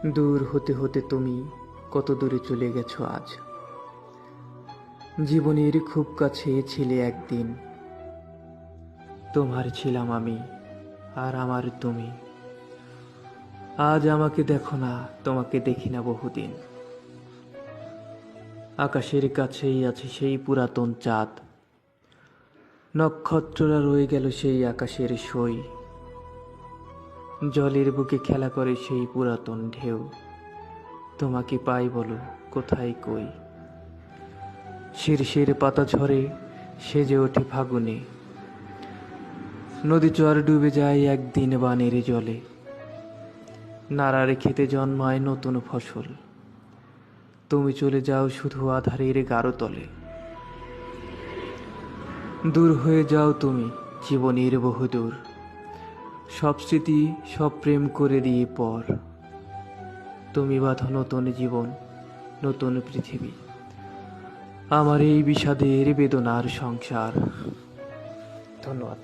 দূর হতে হতে তুমি কত দূরে চলে গেছো আজ। জীবনের খুব কাছে ছিলে একদিন, তোমার ছিলাম আমি আর আমার তুমি। আজ আমাকে দেখো না, তোমাকে দেখি না বহুদিন। আকাশের কাছেই আছে সেই পুরাতন চাঁদ, নক্ষত্ররা রয়ে গেল সেই আকাশের সই। জলের বুকে খেলা করে সেই পুরাতন ঢেউ, তোমাকে পাই বলো কোথায় কই। শিরশির পাতা ঝরে সেজে ওঠে ফাগুনে, নদী চর ডুবে যায় একদিন বানের জলে। নারার খেতে জন্মায় নতুন ফসল, তুমি চলে যাও শুধু আধারের গাঢ় তলে। দূর হয়ে যাও তুমি জীবনের বহুদূর, সব স্মৃতি সব প্রেম করে দিয়ে পর। তুমি বাঁধো নতুন জীবন, নতুন পৃথিবী, আমার এই বিষাদের বেদনার সংসার। ধন্যবাদ।